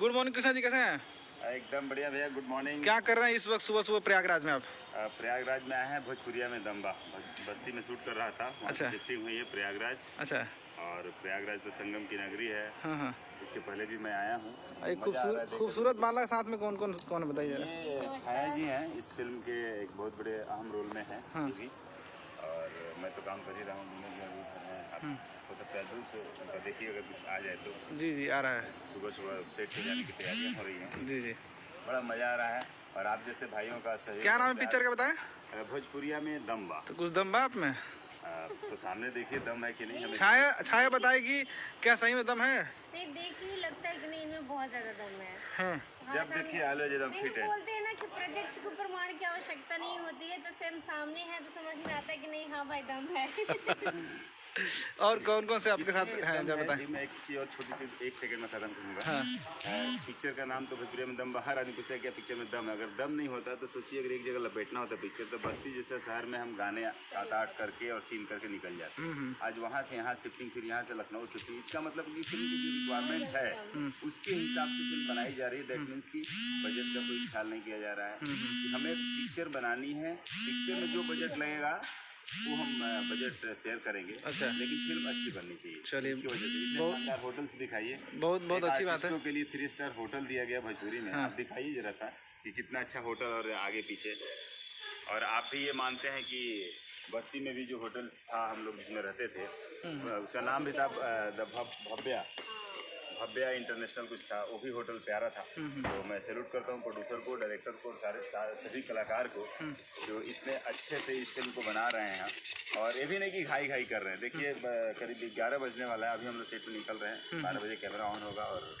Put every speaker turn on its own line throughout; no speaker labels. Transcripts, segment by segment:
Good morning Krishna ji, कैसे हैं?
एकदम बढ़िया भैया, गुड मॉर्निंग।
क्या कर रहे हैं इस वक्त सुबह सुबह प्रयागराज में आप?
प्रयागराज में आए हैं, भोजपुरिया में दम्बा बस्ती में शूट कर रहा था। वहाँ से शिफ्टिंग हुई है प्रयागराज।
अच्छा। और
प्रयागराज तो संगम की नगरी है।
हाँ।
इसके पहले भी मैं आया हूँ।
एक खूबसूरत माला साथ में कौन कौन बताइए?
ये छाया जी हैं, इस फिल्म के एक बहुत बड़े अहम रोल में हैं। हाँ। और मैं तो काम कर ही रहा हूँ। हो सकता है दूर से उनका देखिए, अगर कुछ आ जाए तो।
जी आ रहा है।
सुबह सुबह सेट पे जाने की तैयारियाँ हो रही हैं।
जी
बड़ा मजा आ रहा है। और आप जैसे भाइयों का सहयोग।
क्या नाम है पिक्चर का बताएं?
भोजपुरिया में दम्बा।
तो कुछ दम आप में?
तो सामने देखिए दम है कि नहीं। हमें
छाया बताएगी क्या सही में दम है?
नहीं, देख के लगता है कि नहीं, इनमें बहुत ज्यादा दम है।
हाँ।
जब देखिए ऑलवेज एकदम फिट है।
बोलते हैं ना कि प्रत्यक्ष को प्रमाण की आवश्यकता नहीं होती है, तो सेम सामने है तो समझ में आता है कि नहीं, हाँ भाई दम है।
और कौन कौन से आपके साथ हैं जरा बताएं?
मैं एक चीज और छोटी सी 1 सेकंड में खत्म करूंगा। हाँ। पिक्चर का नाम तो भोजपुरी में दम। बाहर आदमी पूछता है क्या पिक्चर में दम है। अगर दम नहीं होता तो सोचिए, अगर एक जगह लपेटना होता पिक्चर, तो बस्ती जैसे शहर में हम गाने 7-8 करके और सीन करके निकल जाते हैं। आज वहाँ से यहाँ शिफ्टिंग, फिर यहाँ से लखनऊ शिफ्टिंग। इसका मतलब कि फिल्म की जो रिक्वायरमेंट है उसके हिसाब से फिल्म बनाई जा रही है। दैट मीन्स की बजट का कोई ख्याल नहीं किया जा रहा है। हमें पिक्चर बनानी है, पिक्चर में जो बजट लगेगा वो हम बजट शेयर करेंगे। अच्छा। लेकिन फिल्म अच्छी बननी चाहिए। चलिए, इसकी वजह से बहुत होटल से दिखाइए।
बहुत अच्छी बात है।
के लिए 3 स्टार होटल दिया गया भोजपुरी में। हाँ। आप दिखाइए जरा सा कि कितना अच्छा होटल और आगे पीछे। और आप भी ये मानते हैं कि बस्ती में भी जो होटल्स था हम लोग जिसमें रहते थे, उसका नाम भी था भव्या इंटरनेशनल कुछ था, वो भी होटल प्यारा था। तो मैं सैल्यूट करता हूँ प्रोड्यूसर को, डायरेक्टर को, सभी कलाकार को जो इतने अच्छे से इस फिल्म को बना रहे हैं। और ये भी नहीं कि घाई कर रहे हैं। देखिए करीब 11 बजने वाला है, अभी हम लोग सेट पे निकल रहे हैं। 12 बजे कैमरा ऑन होगा और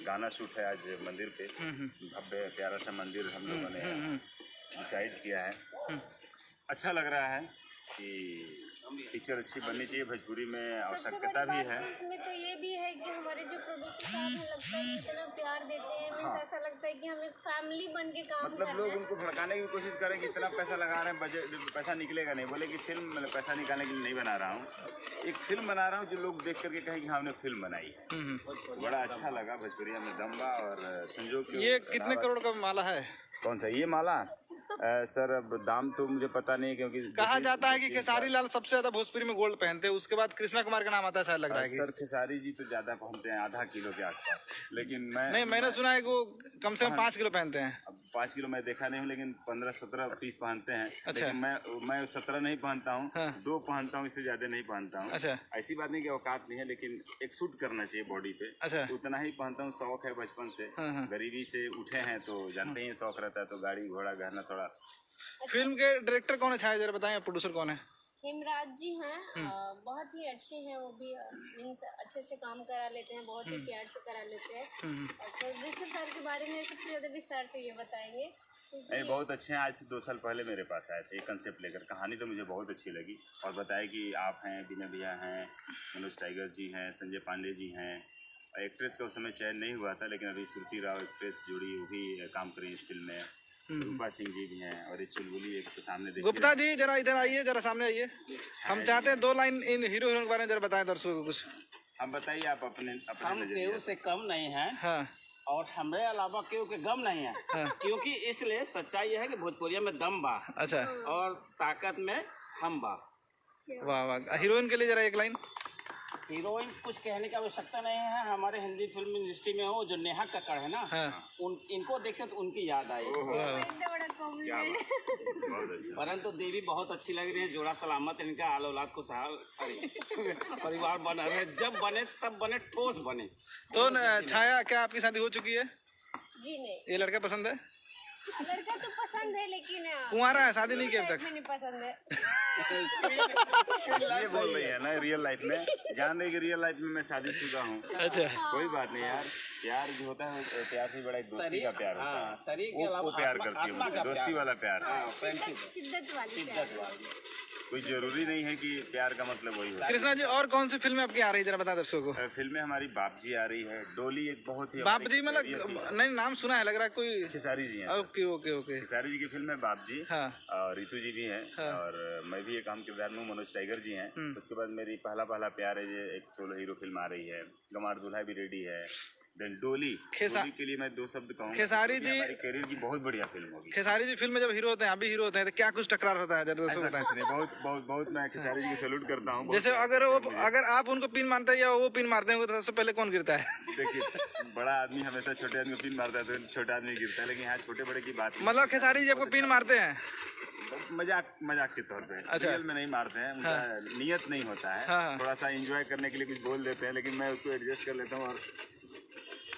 गाना शूट है आज मंदिर पे। भव्य प्यारा सा मंदिर हम लोगों ने डिसाइड किया है। अच्छा लग रहा है कि पिक्चर अच्छी बननी चाहिए। भोजपुरी में आवश्यकता भी है।
इसमें तो ये भी है कि हमारे जो प्रोड्यूसर साहब हैं, लगता है कि इतना प्यार देते हैं। हाँ। ऐसा लगता है कि हम एक फैमिली बन के काम
मतलब लोग उनको भड़काने की कोशिश करें कि इतना पैसा लगा रहे हैं, बजट पैसा निकलेगा नहीं। बोले कि फिल्म मतलब पैसा निकालने के लिए नहीं बना रहा हूँ, एक फिल्म बना रहा हूँ जो लोग देख करके कहें कि हाँ हमने फिल्म बनाई है। बड़ा अच्छा लगा भोजपुरिया में दम्बा। और संजोग से
ये कितने करोड़ का माला है?
कौन सा ये माला? सर अब दाम तो मुझे पता नहीं, क्योंकि
कहा जाता है कि खेसारी लाल सबसे ज्यादा भोजपुरी में गोल्ड पहनते हैं, उसके बाद कृष्णा कुमार का नाम आता है, शायद लग रहा है कि
सर खेसारी जी तो ज्यादा पहनते हैं, आधा किलो के आसपास। लेकिन
मैंने सुना है कि वो कम से कम 5 किलो पहनते हैं।
अब 5 किलो मैं देखा नहीं हूँ, लेकिन 15-17 पीस पहनते हैं।
अच्छा।
लेकिन मैं 17 नहीं पहनता हूँ। हाँ। 2 पहनता हूँ, इससे ज्यादा नहीं पहनता हूँ। अच्छा। ऐसी बात नहीं कि औकात नहीं है, लेकिन एक सूट करना चाहिए बॉडी पे। अच्छा। उतना ही पहनता हूँ, शौक है बचपन से। हाँ। गरीबी से उठे हैं तो जानते ही शौक रहता है, तो गाड़ी घोड़ा गहना थोड़ा।
फिल्म के डायरेक्टर कौन है छाया, जरा बताएं? प्रोड्यूसर कौन है?
हेमराज जी हैं। बहुत ही अच्छे हैं वो भी। मीन्स अच्छे से काम करा लेते हैं, बहुत ही प्यार से करा लेते हैं। और प्रोड्यूसर सर के बारे में सबसे ज्यादा विस्तार से ये बताएंगे।
नहीं, बहुत अच्छे हैं। आज से 2 साल पहले मेरे पास आए थे एक कंसेप्ट लेकर। कहानी तो मुझे बहुत अच्छी लगी। और बताया कि आप हैं, विनय भैया हैं, मनोज टाइगर जी हैं, संजय पांडे जी हैं। एक्ट्रेस का उस समय चयन नहीं हुआ था, लेकिन अभी श्रुति राव एक्ट्रेस जोड़ी, वो भी काम करें इस फिल्म में। रूपा सिंह जी भी हैं। और ये चुलबुली एक तो सामने देखिए।
गुप्ता जी जरा इधर आइए, जरा सामने आइए। हम चाहते हैं 2 लाइन इन हीरो हीरोइन के बारे में जरा बताएं दर्शकों को कुछ।
हम बताइए आप अपने
हम केहू से कम नहीं हैं। हाँ। और हमारे अलावा केहू के गम नहीं है। हाँ। क्योंकि इसलिए सच्चाई है कि भोजपुरिया में दम बा।
अच्छा।
और ताकत में हम बा।
वाह वाह। हीरोइन के लिए जरा 1 लाइन।
हीरोइन कुछ कहने की आवश्यकता नहीं है। हमारे हिंदी फिल्म इंडस्ट्री में हो जो नेहा कक्कड़ है ना। हाँ। इनको देखते तो उनकी याद आई। परंतु देवी बहुत अच्छी लग रही है। जोड़ा सलामत इनका, आल औलाद को परिवार बना रहे। जब बने तब बने, ठोस बने।
तो छाया, क्या आपकी शादी हो चुकी है?
जी नहीं।
ये लड़का पसंद है?
लड़का तो पसंद है, लेकिन
कुंवारा है, शादी नहीं किया तक।
नहीं पसंद है।
ये बोल रही है ना रियल लाइफ में, जान रही कि रियल लाइफ में मैं शादीशुदा हूँ। अच्छा। कोई बात नहीं यार, प्यार जो होता है प्यार से बड़ा एक दोस्ती का प्यार होता है। शरीर के अलावा प्यार करती है, दोस्ती वाला प्यार।
शिद्दत वाली।
कोई जरूरी नहीं है कि प्यार का मतलब वही हो।
कृष्णा जी और कौन सी फिल्में आपकी आ रही है, जरा बता दर्शकों को।
फिल्में हमारी बाप जी आ रही है, डोली एक बहुत ही।
बाप जी मतलब नहीं, नाम सुना है, लग रहा है कोई।
खेसारी जी हैं।
Okay okay okay.
Khesari ji की फिल्म है बाप जी। हाँ। और रितु जी भी हैं। हाँ। और मैं भी एक अहम किरदार में, मनोज टाइगर जी हैं। उसके बाद मेरी पहला प्यार है, ये एक सोलो हीरो फिल्म आ रही है। गमार दूल्हा भी रेडी है, देन डोली के लिए मैं 2 शब्द कहूँगा।
खेसारी जी
हमारी करियर की बहुत बढ़िया फिल्म होगी।
खेसारी जी फिल्म में जब हीरो होते हैं, अभी हीरो होते हैं, तो क्या कुछ टकरार होता है जरा दोस्तों बताएं।
बहुत बहुत बहुत मैं खेसारी जी को सैल्यूट करता हूँ।
जैसे अगर आप उनको पिन मारते हैं या वो पिन मारते हैं तो सबसे पहले कौन गिरता है?
देखिए, बड़ा आदमी हमेशा छोटे आदमी को पिन मारता है तो छोटा आदमी गिरता है, लेकिन यहाँ छोटे बड़े की बात
मतलब खेसारी जी आपको पिन मारते हैं
मजाक के तौर पे, रियल में नहीं मारते हैं। उनका नियत नहीं होता है, थोड़ा सा एंजॉय करने के लिए कुछ बोल देते हैं, लेकिन मैं उसको एडजस्ट कर लेता हूँ और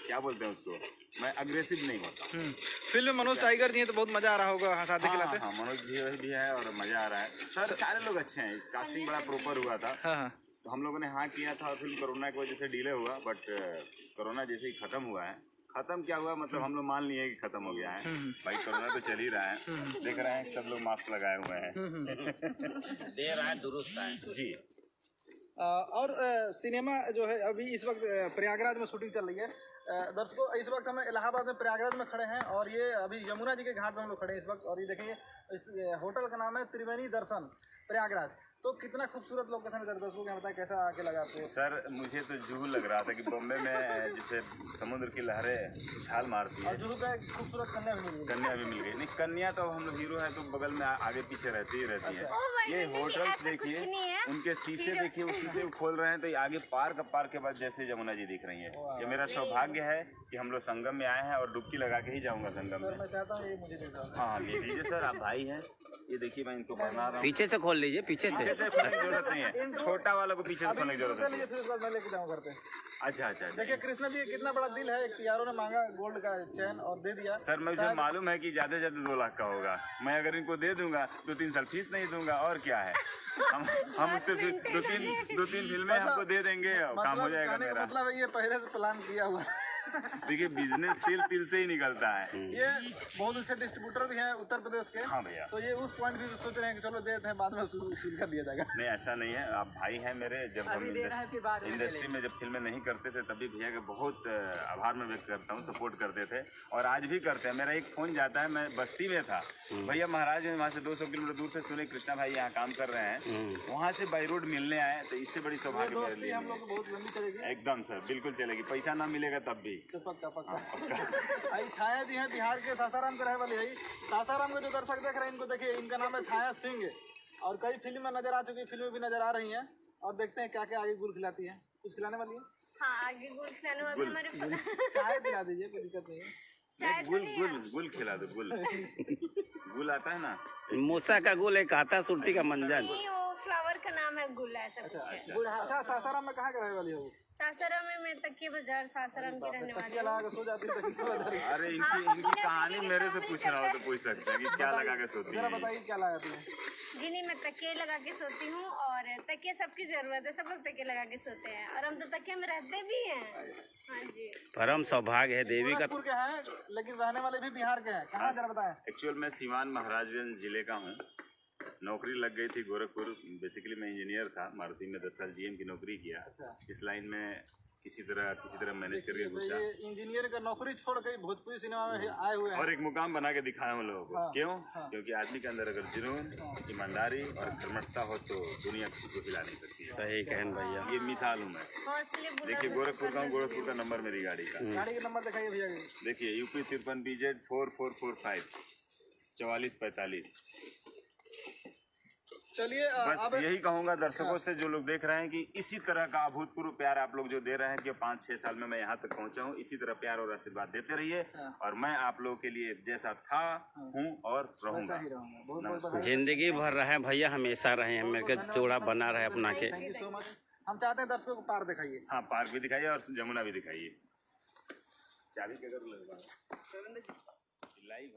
क्या बोलते हैं उसको, मैं अग्रेसिव नहीं होता।
फिल्म में मनोज टाइगर जी हैं तो बहुत मजा आ रहा होगा हंसाते खिलाते।
हाँ, मनोज भी है और मजा आ रहा है। सर सारे लोग अच्छे हैं। इस कास्टिंग बड़ा प्रॉपर हुआ था। तो हम लोगों ने हाँ किया था, फिल्म कोरोना की वजह से डिले हुआ, बट कोरोना जैसे ही खत्म हुआ है, खत्म क्या हुआ मतलब हम लोग मान लिए कि खत्म हो गया है भाई। कोरोना तो चल ही रहा है, देख रहे हैं सब लोग मास्क लगाए हुए हैं।
दे रहा है दुरुस्त है
जी।
और सिनेमा जो है अभी इस वक्त प्रयागराज में शूटिंग चल रही है। दर्शकों, इस वक्त हम इलाहाबाद में प्रयागराज में खड़े हैं और ये अभी यमुना जी के घाट में हम लोग खड़े हैं इस वक्त। और ये देखिए, इस होटल का नाम है त्रिवेणी दर्शन प्रयागराज। तो कितना खूबसूरत लोकेशन है दर्शकों, क्या बताएं कैसा आके लगा आपको? सर
मुझे तो जुहू लग रहा था कि बॉम्बे में जैसे समुद्र की लहरें उछाल मारती है।
जुहू पे खूबसूरत कन्या भी मिल गई।
कन्या भी मिल गई। नहीं, कन्या तो हम लोग हीरो है तो बगल में आगे पीछे रहती ही रहती है। ये होटल्स देखिए, उनके शीशे देखिए, उस शीशे को खोल रहे हैं तो ये आगे पार्क के बाद जैसे यमुना जी दिख रही है। ये मेरा सौभाग्य है कि हम लोग संगम में आए हैं और डुबकी लगा के ही जाऊंगा संगम में।
मैं चाहता हूँ ये मुझे दे दो।
हाँ, ये दीजिए सर, आप भाई हैं। ये देखिए मैं इनको पहना रहा हूँ।
पीछे से खोल लीजिए, पीछे से
खोलने की जरूरत नहीं है, छोटा वाला को पीछे से खोलने की जरूरत है।
फिर उसके बाद मैं लेके जाऊँगा घर पे।
अच्छा।
देखिए कृष्णा जी कितना बड़ा दिल है, यारों ने मांगा गोल्ड का चैन और दे दिया।
सर मुझे मालूम है कि ज्यादा से ज्यादा 2 लाख का होगा। मैं अगर इनको दे दूंगा तो 3 साल फीस नहीं दूंगा और क्या है। हम उससे फिर 2-3 फिल्में हमको दे देंगे, काम हो जाएगा मेरा।
मतलब ये पहले से प्लान किया हुआ।
देखिए, बिजनेस तिल से ही निकलता है।
ये बहुत अच्छे डिस्ट्रीब्यूटर भी हैं उत्तर प्रदेश के।
हाँ भैया।
तो ये उस पॉइंट भी सोच रहे हैं कि चलो देते हैं, बाद में शुरू कर दिया जाएगा।
नहीं, ऐसा नहीं है, आप भाई हैं मेरे। जब हम इंडस्ट्री में जब फिल्में नहीं करते थे तभी भैया का बहुत आभार मैं व्यक्त करता हूँ। सपोर्ट करते थे और आज भी करते हैं। मेरा एक फोन जाता है, मैं बस्ती में था भैया, महाराज वहाँ से 200 किलोमीटर दूर से सुने कृष्णा भाई यहाँ काम कर रहे हैं, वहाँ से बाई रोड मिलने आए, तो इससे बड़ी सौभाग्य मेरे लिए
हम लोग को बहुत लंबी चलेगी।
एकदम सर, बिल्कुल चलेगी। पैसा ना मिलेगा तब भी।
तो पक्का। आई छाया जी हैं बिहार के सासाराम के रहने वाली है। सासाराम के जो दर्शक देख रहे हैं इनको देखिए, इनका नाम है छाया सिंह और कई फिल्में नजर आ चुकी, फिल्में भी नजर आ रही हैं। और देखते हैं क्या क्या आगे गुल खिलाती है। कुछ खिलाने वाली है?
हाँ, आगे गुल खिलाने वाली हमारे
चाय पिला दीजिए, कोई दिक्कत नहीं है।
गुल खिला दो। गुल आता है ना,
मूसा का गुल, एक आता सुरती का मंजन।
वो फ्लावर का नाम है गुल, ऐसा कुछ है।
अच्छा, सासाराम में कहाँ के रहने वाली है वो?
सासाराम में मैं तकिया बाजार सासाराम की रहने वाली हूँ।
लगा के सो जाती है।
अरे इनकी कहानी मेरे से पूछ रहा हो तो पूछ सकते हैं कि क्या लगा के सोती है।
बताइए क्या लगाती है?
जी नहीं, मैं तकिए लगा के सोती हूँ और तकिए सबकी जरूरत है, सब लोग तकिए लगा के सोते हैं और हम तो तकिए में रहते भी हैं। हाँ जी,
परम सौभाग्य है देवी का।
गोरखपुर के हैं लेकिन रहने वाले भी बिहार के हैं। कहाँ जरा बताएं।
एक्चुअल मैं सिवान महाराजगंज जिले का हूँ। नौकरी लग गई थी गोरखपुर। बेसिकली मैं इंजीनियर था, मारुति में 10 साल जीएम की नौकरी किया। इस लाइन में किसी तरह मैनेज करके घुसा।
ये इंजीनियर का नौकरी छोड़ के भोजपुरी सिनेमा में आए हुए हैं
और एक मुकाम बना के दिखाया हम लोगों को। क्यों? क्योंकि आदमी के अंदर अगर जुनून, ईमानदारी और कर्मठता हो तो दुनिया किसी को हिला नहीं सकती।
सही कहन भैया,
ये मिसाल हूँ मैं। देखिए, गोरखपुर का हूँ, गोरखपुर का नंबर मेरी गाड़ी का।
गाड़ी का नंबर दिखाइए भैया।
देखिए, यूपी 53 BZ 4445 4445।
चलिए
बस यही कहूंगा दर्शकों से, जो लोग देख रहे हैं, कि इसी तरह का अभूतपूर्व प्यार आप लोग जो दे रहे हैं कि 5-6 साल में मैं यहाँ तक पहुँचा हूँ, इसी तरह प्यार और आशीर्वाद देते रहिए। और मैं आप लोगों के लिए जैसा था हूँ और रहूँगा।
जिंदगी भर रहे भैया, हमेशा रहे हैं, मेरे को जोड़ा बना रहे अपना के।
Thank you so much. हम चाहते हैं दर्शकों को पार्क दिखाइए।
हाँ, पार्क भी दिखाइए और यमुना भी दिखाइए। चाबी के अगर लाइव